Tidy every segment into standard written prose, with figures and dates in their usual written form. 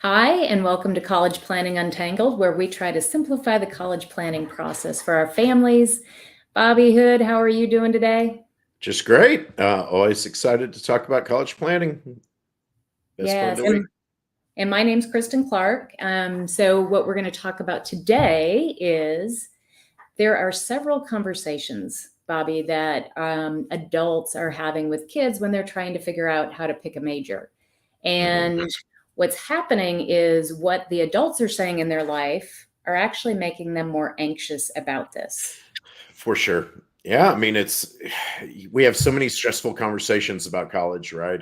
Hi, and welcome to College Planning Untangled, where we try to simplify the college planning process for our families. Bobby Hood, how are you doing today? Just great. Always excited to talk about college planning. Best part of Yes, the week. and my name's Kristin Clark. So what we're going to talk about today is there are several conversations, Bobby, that adults are having with kids when they're trying to figure out how to pick a major. Mhm. And what's happening is what the adults are saying in their life are actually making them more anxious about this. For sure. Yeah, I mean we have so many stressful conversations about college, right?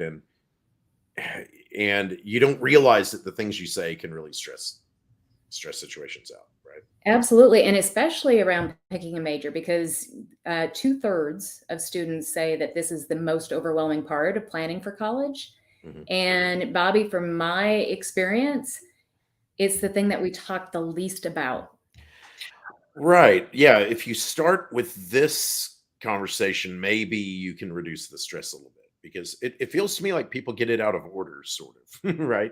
And you don't realize that the things you say can really stress situations out, right? Absolutely. And especially around picking a major, because two-thirds of students say that this is the most overwhelming part of planning for college. Mhm. And Bobby, from my experience, it's the thing that we talk the least about. Right. Yeah, if you start with this conversation, maybe you can reduce the stress a little bit because it feels to me like people get it out of order, sort of, right?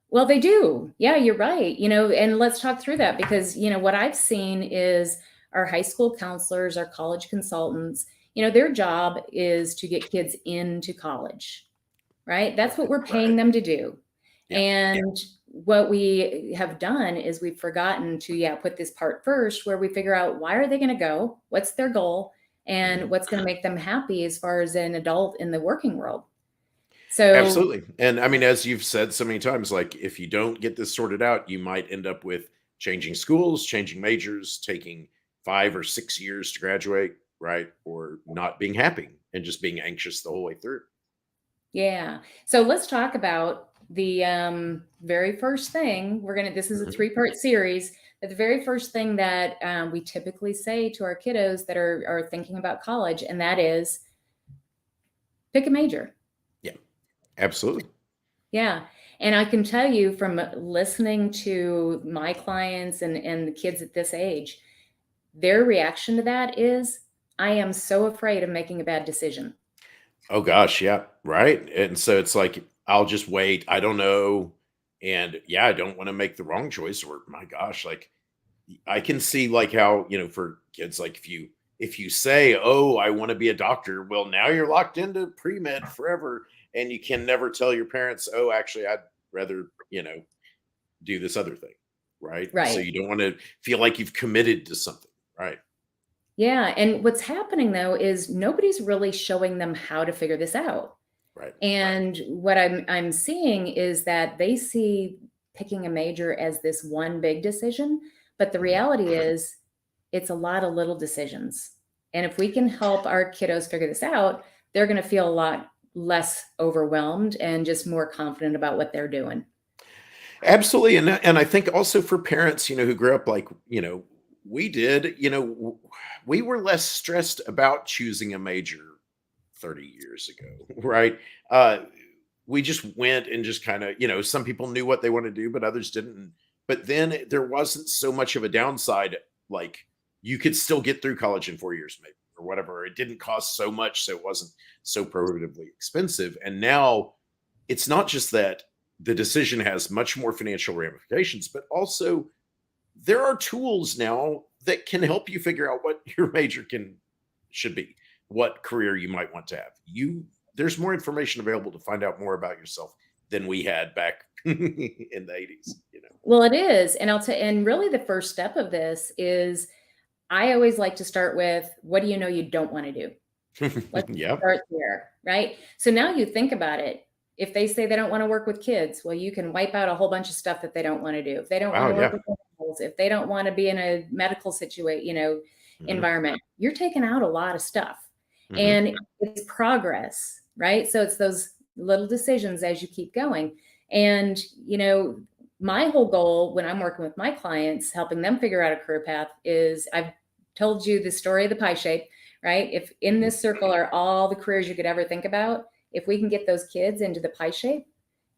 Well, they do. Yeah, you're right. And let's talk through that because, what I've seen is our high school counselors, our college consultants, their job is to get kids into college, right? That's what we're paying Right. them to do. Yeah. And what we have done is we've forgotten to, put this part first where we figure out why are they going to go? What's their goal? And Mhm. what's going to make them happy as far as an adult in the working world. So, Absolutely. And I mean, as you've said so many times, like if you don't get this sorted out, you might end up with changing schools, changing majors, taking 5 or 6 years to graduate, right? Or not being happy and just being anxious the whole way through. yeah. So let's talk about the very first thing. This is a Mhm. three-part series. But the very first thing that we typically say to our kiddos that are thinking about college, and that is pick a major. Yeah, absolutely. Yeah. And I can tell you from listening to my clients and the kids at this age, their reaction to that is, I am so afraid of making a bad decision. Oh gosh, yeah, right. And so it's like I'll just wait. I don't know. And yeah, I don't want to make the wrong choice or my gosh, like I can see like how, for kids, like if you say, "Oh, I want to be a doctor," well, now you're locked into pre-med forever, and you can never tell your parents, "Oh, actually, I'd rather, do this other thing." Right? So Right. you don't want to feel like you've committed to something. Right. Yeah. And what's happening though is nobody's really showing them how to figure this out. Right. And what I'm seeing is that they see picking a major as this one big decision, but the Mhm. reality is it's a lot of little decisions. And if we can help our kiddos figure this out, they're going to feel a lot less overwhelmed and just more confident about what they're doing. Absolutely, and I think also for parents, who grew up like, we did, we were less stressed about choosing a major 30 years ago, right? Uh, we just went and just kind of, some people knew what they wanted to do, but others didn't. But then there wasn't so much of a downside. Like you could still get through college in 4 years, maybe, or whatever. It didn't cost so much, so it wasn't so prohibitively expensive. And now it's not just that the decision has much more financial ramifications, but also there are tools now that can help you figure out what your major can should be, what career you might want to have. There's more information available to find out more about yourself than we had back in the 80s, Well, it is. And really the first step of this is I always like to start with what do you know you don't want to do? Let's Yeah. start there, right? So now you think about it. If they say they don't want to work with kids, well, you can wipe out a whole bunch of stuff that they don't want to do. If they don't want Wow. to work Yeah. with animals, if they don't want to be in a medical situation, Hmm. environment, you're taking out a lot of stuff. Hmm. And it's progress, right? So it's those little decisions as you keep going. And, my whole goal when I'm working with my clients, helping them figure out a career path is I've told you the story of the pie shape, right? If in Hmm. this circle are all the careers you could ever think about, if we can get those kids into the pie shape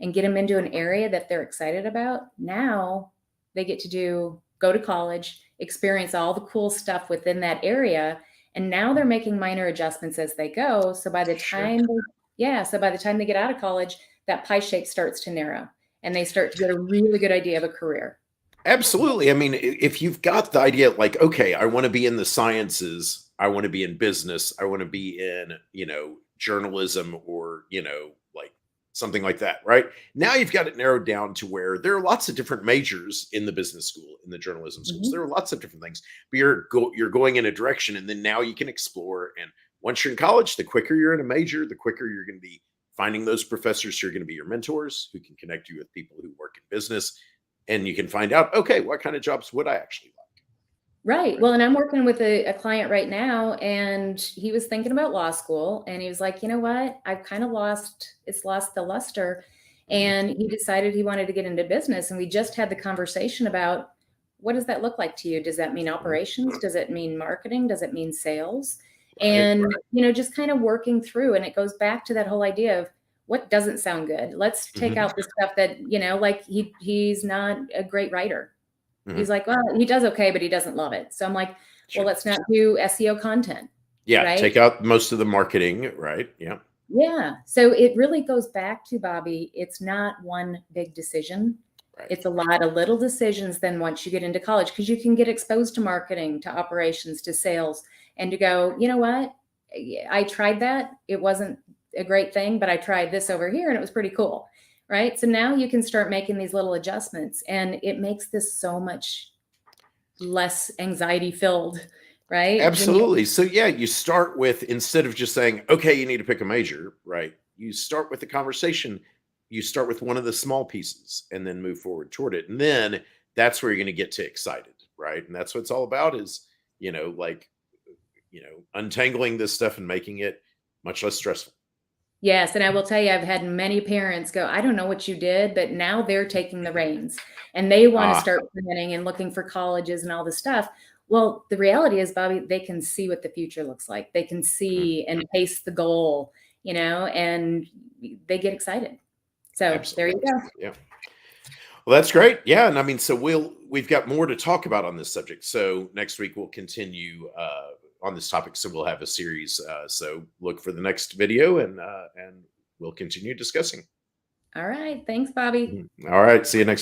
and get them into an area that they're excited about, now they get to go to college, experience all the cool stuff within that area. And now they're making minor adjustments as they go. So by the Sure. time, so by the time they get out of college, that pie shape starts to narrow. and they start to get a really good idea of a career. Absolutely. I mean, if you've got the idea, like, okay, I want to be in the sciences, I want to be in business, I want to be in, journalism, or, like something like that, right? Now you've got it narrowed down to where there are lots of different majors in the business school, in the journalism schools. Mhm. There are lots of different things, but you're going in a direction, and then now you can explore. And once you're in college, the quicker you're in a major, the quicker you're going to be finding those professors who are going to be your mentors, who can connect you with people who work in business, and you can find out, okay, what kind of jobs would I actually like? Right. Well, and I'm working with a client right now, and he was thinking about law school, and he was like, you know what? I've kind of lost the luster. Mhm. And he decided he wanted to get into business. And we just had the conversation about, what does that look like to you? Does that mean Mhm. operations? Does it mean marketing? Does it mean sales? Right. And, just kind of working through. And it goes back to that whole idea of what doesn't sound good. Let's take Mhm. out the stuff that, like he's not a great writer. He's Mhm. like, well, he does okay, but he doesn't love it. So I'm like, well, Sure. let's not do SEO content, Yeah, right? take out most of the marketing, right? Yeah. Yeah. So it really goes back to, Bobby, it's not one big decision. Right. It's a lot of little decisions then once you get into college, because you can get exposed to marketing, to operations, to sales, and to go, you know what? I tried that. It wasn't a great thing, but I tried this over here and it was pretty cool. Right. So now you can start making these little adjustments, and it makes this so much less anxiety filled, right? When you Absolutely. So yeah, you start with, instead of just saying, okay, you need to pick a major, right? You start with the conversation. You start with one of the small pieces and then move forward toward it. And then that's where you're going to get to excited, right? And that's what it's all about, is, like, untangling this stuff and making it much less stressful. Yes, and I will tell you, I've had many parents go, I don't know what you did, but now they're taking the reins and they want to Ah, start planning and looking for colleges and all this stuff. Well, the reality is, Bobby, they can see what the future looks like. They can mhm, see and taste the goal, and they get excited. So there you absolutely. go. Yeah. Well, that's great. Yeah, and I mean, so we've got more to talk about on this subject. So next week we'll continue on this topic. So we'll have a series. So look for the next video, and we'll continue discussing. All right. Thanks, Bobby. Mhm. All right. See you next.